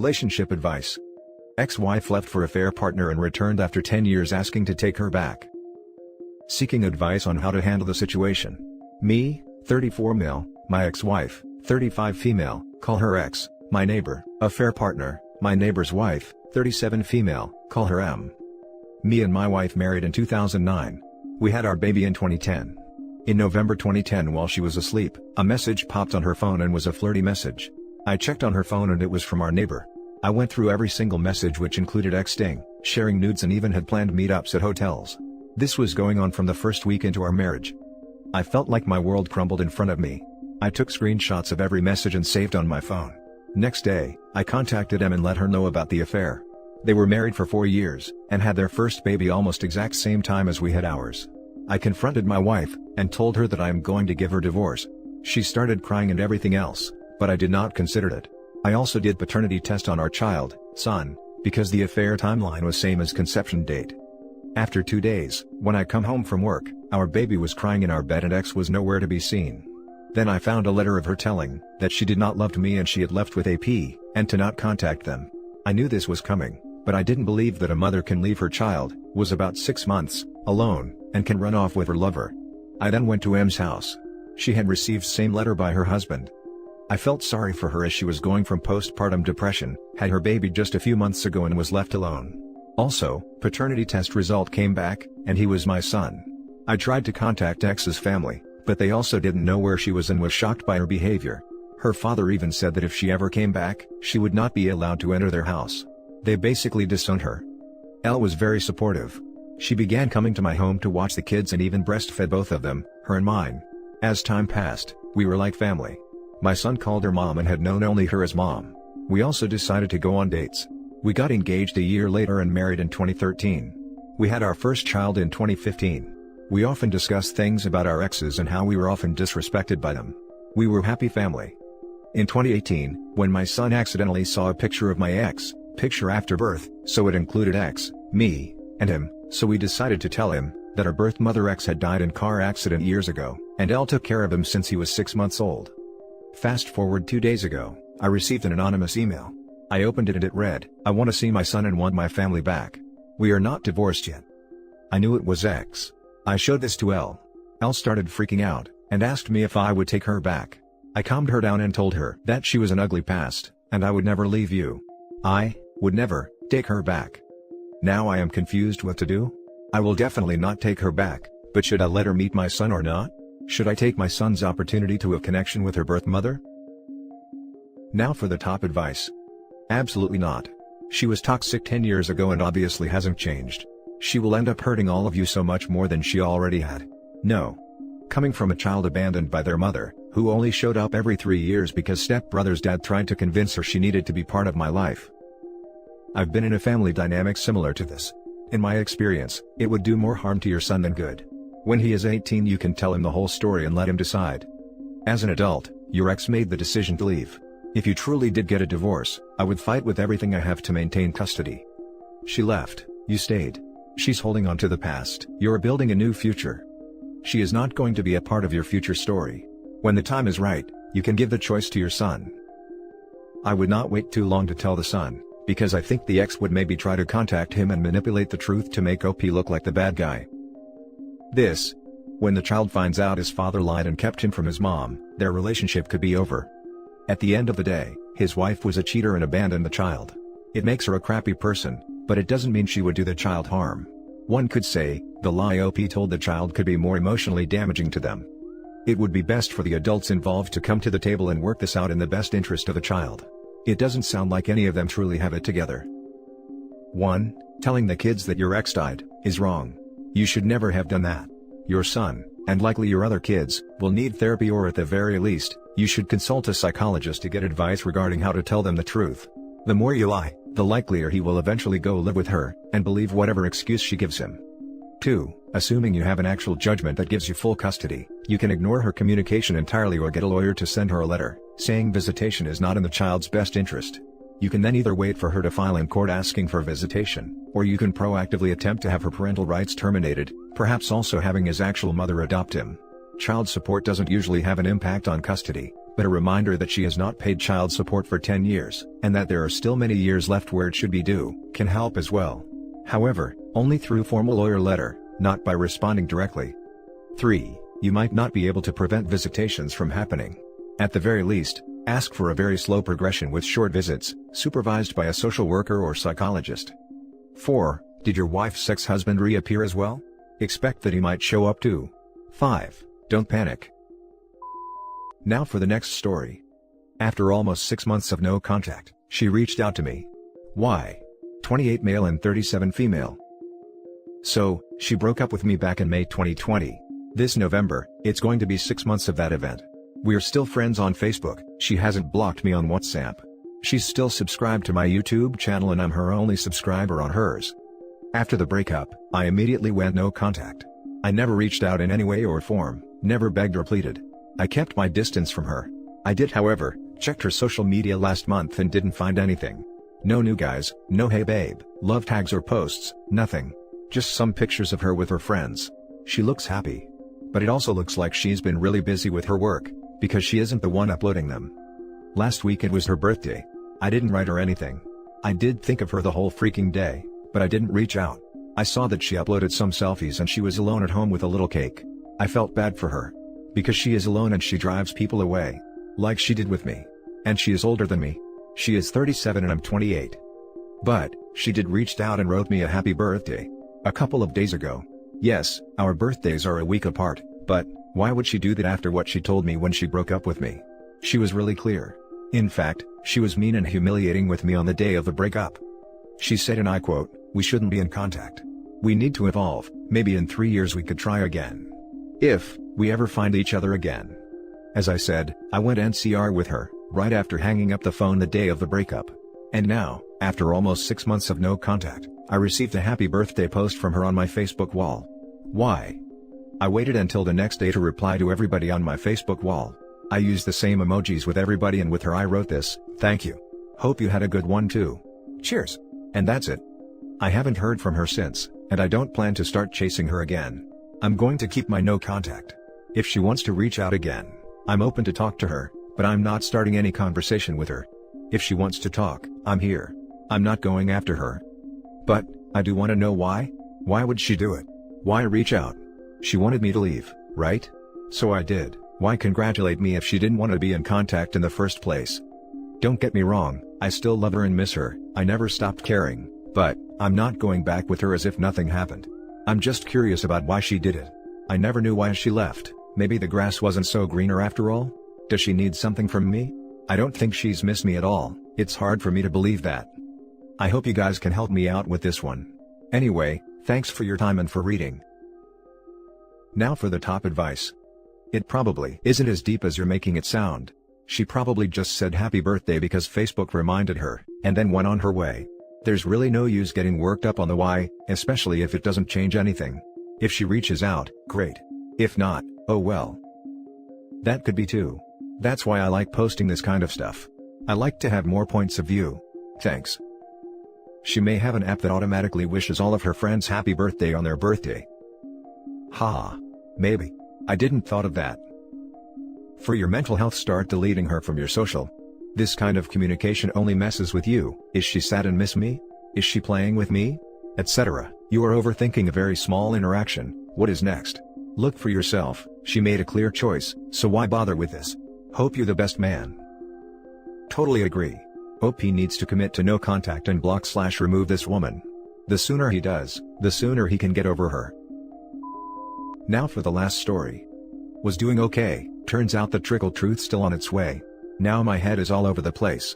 Relationship advice. Ex-wife left for affair partner and returned after 10 years asking to take her back. Seeking advice on how to handle the situation. Me, 34 male, my ex-wife, 35 female, call her ex, my neighbor, affair partner, my neighbor's wife, 37 female, call her M. Me and my wife married in 2009. We had our baby in 2010. In November 2010 while she was asleep, a message popped on her phone and was a flirty message. I checked on her phone and it was from our neighbor. I went through every single message which included texting, sharing nudes and even had planned meetups at hotels. This was going on from the first week into our marriage. I felt like my world crumbled in front of me. I took screenshots of every message and saved on my phone. Next day, I contacted Em and let her know about the affair. They were married for 4 years, and had their first baby almost exact same time as we had ours. I confronted my wife, and told her that I am going to give her divorce. She started crying and everything else, but I did not consider it. I also did paternity test on our child, son, because the affair timeline was same as conception date. After 2 days, when I come home from work, our baby was crying in our bed and X was nowhere to be seen. Then I found a letter of her telling that she did not love me and she had left with AP, and to not contact them. I knew this was coming, but I didn't believe that a mother can leave her child, was about 6 months, alone, and can run off with her lover. I then went to M's house. She had received same letter by her husband. I felt sorry for her as she was going from postpartum depression, had her baby just a few months ago and was left alone. Also, paternity test result came back, and he was my son. I tried to contact X's family, but they also didn't know where she was and was shocked by her behavior. Her father even said that if she ever came back, she would not be allowed to enter their house. They basically disowned her. Elle was very supportive. She began coming to my home to watch the kids and even breastfed both of them, her and mine. As time passed, we were like family. My son called her mom and had known only her as mom. We also decided to go on dates. We got engaged a year later and married in 2013. We had our first child in 2015. We often discussed things about our exes and how we were often disrespected by them. We were happy family. In 2018, when my son accidentally saw a picture of my ex, picture after birth, so it included X, me, and him, so we decided to tell him that our birth mother X had died in car accident years ago, and Elle took care of him since he was 6 months old. Fast forward 2 days ago, I received an anonymous email. I opened it and it read, "I want to see my son and want my family back. We are not divorced yet." I knew it was X. I showed this to Elle. Elle started freaking out, and asked me if I would take her back. I calmed her down and told her that she was an ugly past, and I would never leave you. I would never take her back. Now I am confused what to do. I will definitely not take her back, but should I let her meet my son or not? Should I take my son's opportunity to a connection with her birth mother? Now for the top advice. Absolutely not. She was toxic 10 years ago and obviously hasn't changed. She will end up hurting all of you so much more than she already had. No. Coming from a child abandoned by their mother, who only showed up every 3 years because stepbrother's dad tried to convince her she needed to be part of my life. I've been in a family dynamic similar to this. In my experience, it would do more harm to your son than good. When he is 18 you can tell him the whole story and let him decide. As an adult, your ex made the decision to leave. If you truly did get a divorce, I would fight with everything I have to maintain custody. She left, you stayed. She's holding on to the past. You're building a new future. She is not going to be a part of your future story. When the time is right, you can give the choice to your son. I would not wait too long to tell the son, because I think the ex would maybe try to contact him and manipulate the truth to make OP look like the bad guy. When the child finds out his father lied and kept him from his mom, their relationship could be over. At the end of the day, his wife was a cheater and abandoned the child. It makes her a crappy person, but it doesn't mean she would do the child harm. One could say, the lie OP told the child could be more emotionally damaging to them. It would be best for the adults involved to come to the table and work this out in the best interest of the child. It doesn't sound like any of them truly have it together. 1. Telling the kids that your ex died, is wrong. You should never have done that. Your son, and likely your other kids, will need therapy, or at the very least, you should consult a psychologist to get advice regarding how to tell them the truth. The more you lie, the likelier he will eventually go live with her, and believe whatever excuse she gives him. 2. Assuming you have an actual judgment that gives you full custody, you can ignore her communication entirely or get a lawyer to send her a letter, saying visitation is not in the child's best interest. You can then either wait for her to file in court asking for visitation, or you can proactively attempt to have her parental rights terminated, perhaps also having his actual mother adopt him. Child support doesn't usually have an impact on custody, but a reminder that she has not paid child support for 10 years, and that there are still many years left where it should be due, can help as well. However, only through formal lawyer letter, not by responding directly. 3. You might not be able to prevent visitations from happening. At the very least, ask for a very slow progression with short visits, supervised by a social worker or psychologist. 4. Did your wife's ex-husband reappear as well? Expect that he might show up too. 5. Don't panic. Now for the next story. After almost 6 months of no contact, she reached out to me. Why? 28 male and 37 female. So, she broke up with me back in May 2020. This November, it's going to be 6 months of that event. We're still friends on Facebook, she hasn't blocked me on WhatsApp. She's still subscribed to my YouTube channel and I'm her only subscriber on hers. After the breakup, I immediately went no contact. I never reached out in any way or form, never begged or pleaded. I kept my distance from her. I did, however, checked her social media last month and didn't find anything. No new guys, no hey babe, love tags or posts, nothing. Just some pictures of her with her friends. She looks happy. But it also looks like she's been really busy with her work, because she isn't the one uploading them. Last week it was her birthday. I didn't write her anything. I did think of her the whole freaking day, but I didn't reach out. I saw that she uploaded some selfies and she was alone at home with a little cake. I felt bad for her. Because she is alone and she drives people away. Like she did with me. And she is older than me. She is 37 and I'm 28. But, she did reached out and wrote me a happy birthday. A couple of days ago. Yes, our birthdays are a week apart, but, why would she do that after what she told me when she broke up with me? She was really clear. In fact, she was mean and humiliating with me on the day of the breakup. She said, and I quote, "We shouldn't be in contact. We need to evolve, maybe in 3 years we could try again. If we ever find each other again." As I said, I went NCR with her, right after hanging up the phone the day of the breakup. And now, after almost 6 months of no contact, I received a happy birthday post from her on my Facebook wall. Why? I waited until the next day to reply to everybody on my Facebook wall. I used the same emojis with everybody and with her I wrote this, "Thank you. Hope you had a good one too. Cheers." And that's it. I haven't heard from her since, and I don't plan to start chasing her again. I'm going to keep my no contact. If she wants to reach out again, I'm open to talk to her, but I'm not starting any conversation with her. If she wants to talk, I'm here. I'm not going after her. But, I do want to know why? Why would she do it? Why reach out? She wanted me to leave, right? So I did. Why congratulate me if she didn't want to be in contact in the first place? Don't get me wrong, I still love her and miss her, I never stopped caring, but, I'm not going back with her as if nothing happened. I'm just curious about why she did it. I never knew why she left, maybe the grass wasn't so greener after all? Does she need something from me? I don't think she's missed me at all, it's hard for me to believe that. I hope you guys can help me out with this one. Anyway, thanks for your time and for reading. Now for the top advice. It probably isn't as deep as you're making it sound. She probably just said happy birthday because Facebook reminded her, and then went on her way. There's really no use getting worked up on the why, especially if it doesn't change anything. If she reaches out, great. If not, oh well. That could be too. That's why I like posting this kind of stuff. I like to have more points of view. Thanks. She may have an app that automatically wishes all of her friends happy birthday on their birthday. Ha. Maybe. I didn't thought of that. For your mental health, start deleting her from your social. This kind of communication only messes with you. Is she sad and miss me? Is she playing with me? Etc. You are overthinking a very small interaction. What is next? Look for yourself. She made a clear choice, so why bother with this? Hope you're the best man. Totally agree. OP needs to commit to no contact and block/remove this woman. The sooner he does, the sooner he can get over her. Now for the last story. Was doing okay, turns out the trickle truth still on its way. Now my head is all over the place.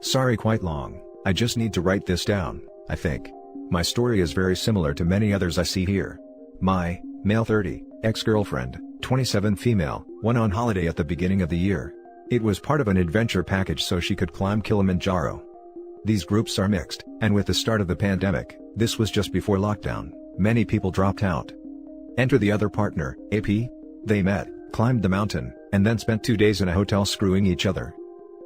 Sorry, quite long, I just need to write this down, I think. My story is very similar to many others I see here. My, male 30, ex-girlfriend, 27 female, went on holiday at the beginning of the year. It was part of an adventure package so she could climb Kilimanjaro. These groups are mixed, and with the start of the pandemic, this was just before lockdown, many people dropped out. Enter the other partner, AP. They met, climbed the mountain, and then spent 2 days in a hotel screwing each other.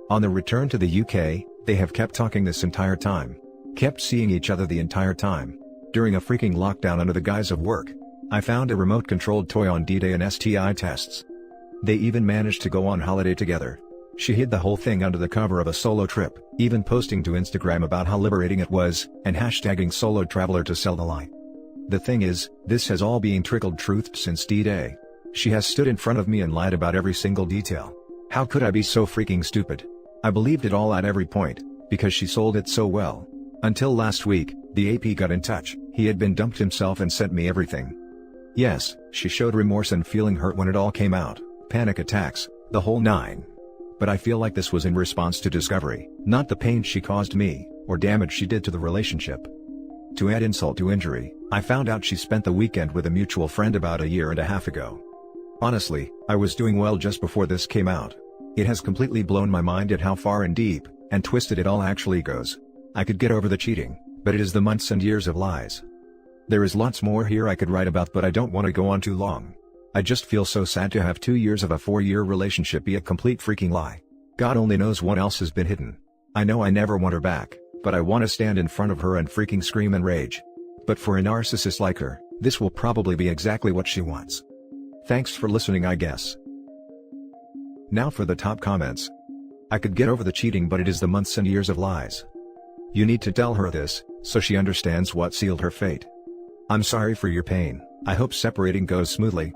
On the return to the UK, they have kept talking this entire time. Kept seeing each other the entire time. During a freaking lockdown under the guise of work. I found a remote-controlled toy on D-Day and STI tests. They even managed to go on holiday together. She hid the whole thing under the cover of a solo trip, even posting to Instagram about how liberating it was, and hashtagging solo traveler to sell the lie. The thing is, this has all been trickled-truthed since D-Day. She has stood in front of me and lied about every single detail. How could I be so freaking stupid? I believed it all at every point, because she sold it so well. Until last week, the AP got in touch. He had been dumped himself and sent me everything. Yes, she showed remorse and feeling hurt when it all came out, panic attacks, the whole nine. But I feel like this was in response to discovery, not the pain she caused me, or damage she did to the relationship. To add insult to injury, I found out she spent the weekend with a mutual friend about a year and a half ago. Honestly, I was doing well just before this came out. It has completely blown my mind at how far and deep, and twisted it all actually goes. I could get over the cheating, but it is the months and years of lies. There is lots more here I could write about, but I don't want to go on too long. I just feel so sad to have 2 years of a 4-year relationship be a complete freaking lie. God only knows what else has been hidden. I know I never want her back, but I want to stand in front of her and freaking scream and rage. But for a narcissist like her, this will probably be exactly what she wants. Thanks for listening, I guess. Now for the top comments. I could get over the cheating, but it is the months and years of lies. You need to tell her this, so she understands what sealed her fate. I'm sorry for your pain. I hope separating goes smoothly.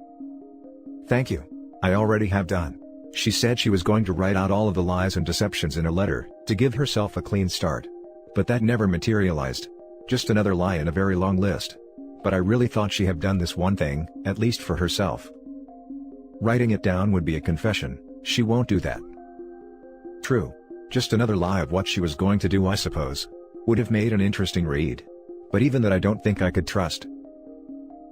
Thank you. I already have done. She said she was going to write out all of the lies and deceptions in a letter, to give herself a clean start. But that never materialized. Just another lie in a very long list. But I really thought she had done this one thing, at least for herself. Writing it down would be a confession. She won't do that. True. Just another lie of what she was going to do, I suppose. Would have made an interesting read. But even that I don't think I could trust.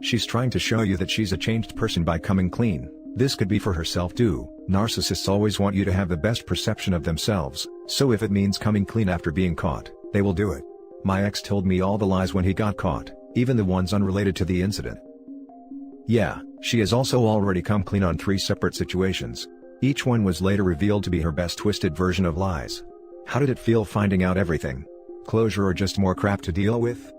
She's trying to show you that she's a changed person by coming clean. This could be for herself too. Narcissists always want you to have the best perception of themselves, so if it means coming clean after being caught, they will do it. My ex told me all the lies when he got caught, even the ones unrelated to the incident. Yeah, she has also already come clean on 3 separate situations. Each one was later revealed to be her best twisted version of lies. How did it feel finding out everything? Closure or just more crap to deal with?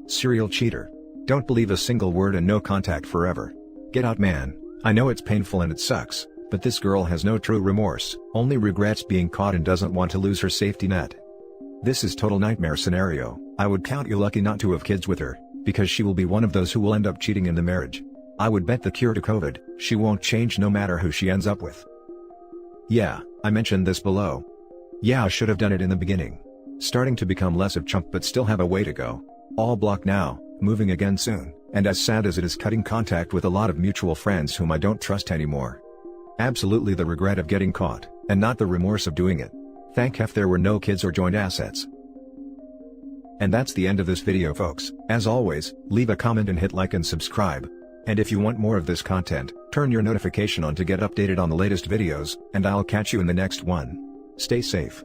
Serial cheater. Don't believe a single word and no contact forever. Get out, man. I know it's painful and it sucks, but this girl has no true remorse, only regrets being caught and doesn't want to lose her safety net. This is total nightmare scenario. I would count you lucky not to have kids with her, because she will be one of those who will end up cheating in the marriage. I would bet the cure to COVID, she won't change no matter who she ends up with. Yeah, I mentioned this below. Yeah, I should have done it in the beginning. Starting to become less of chump but still have a way to go. All blocked now, moving again soon, and as sad as it is, cutting contact with a lot of mutual friends whom I don't trust anymore. Absolutely the regret of getting caught, and not the remorse of doing it. Thank F there were no kids or joint assets. And that's the end of this video, folks. As always, leave a comment and hit like and subscribe. And if you want more of this content, turn your notification on to get updated on the latest videos, and I'll catch you in the next one. Stay safe.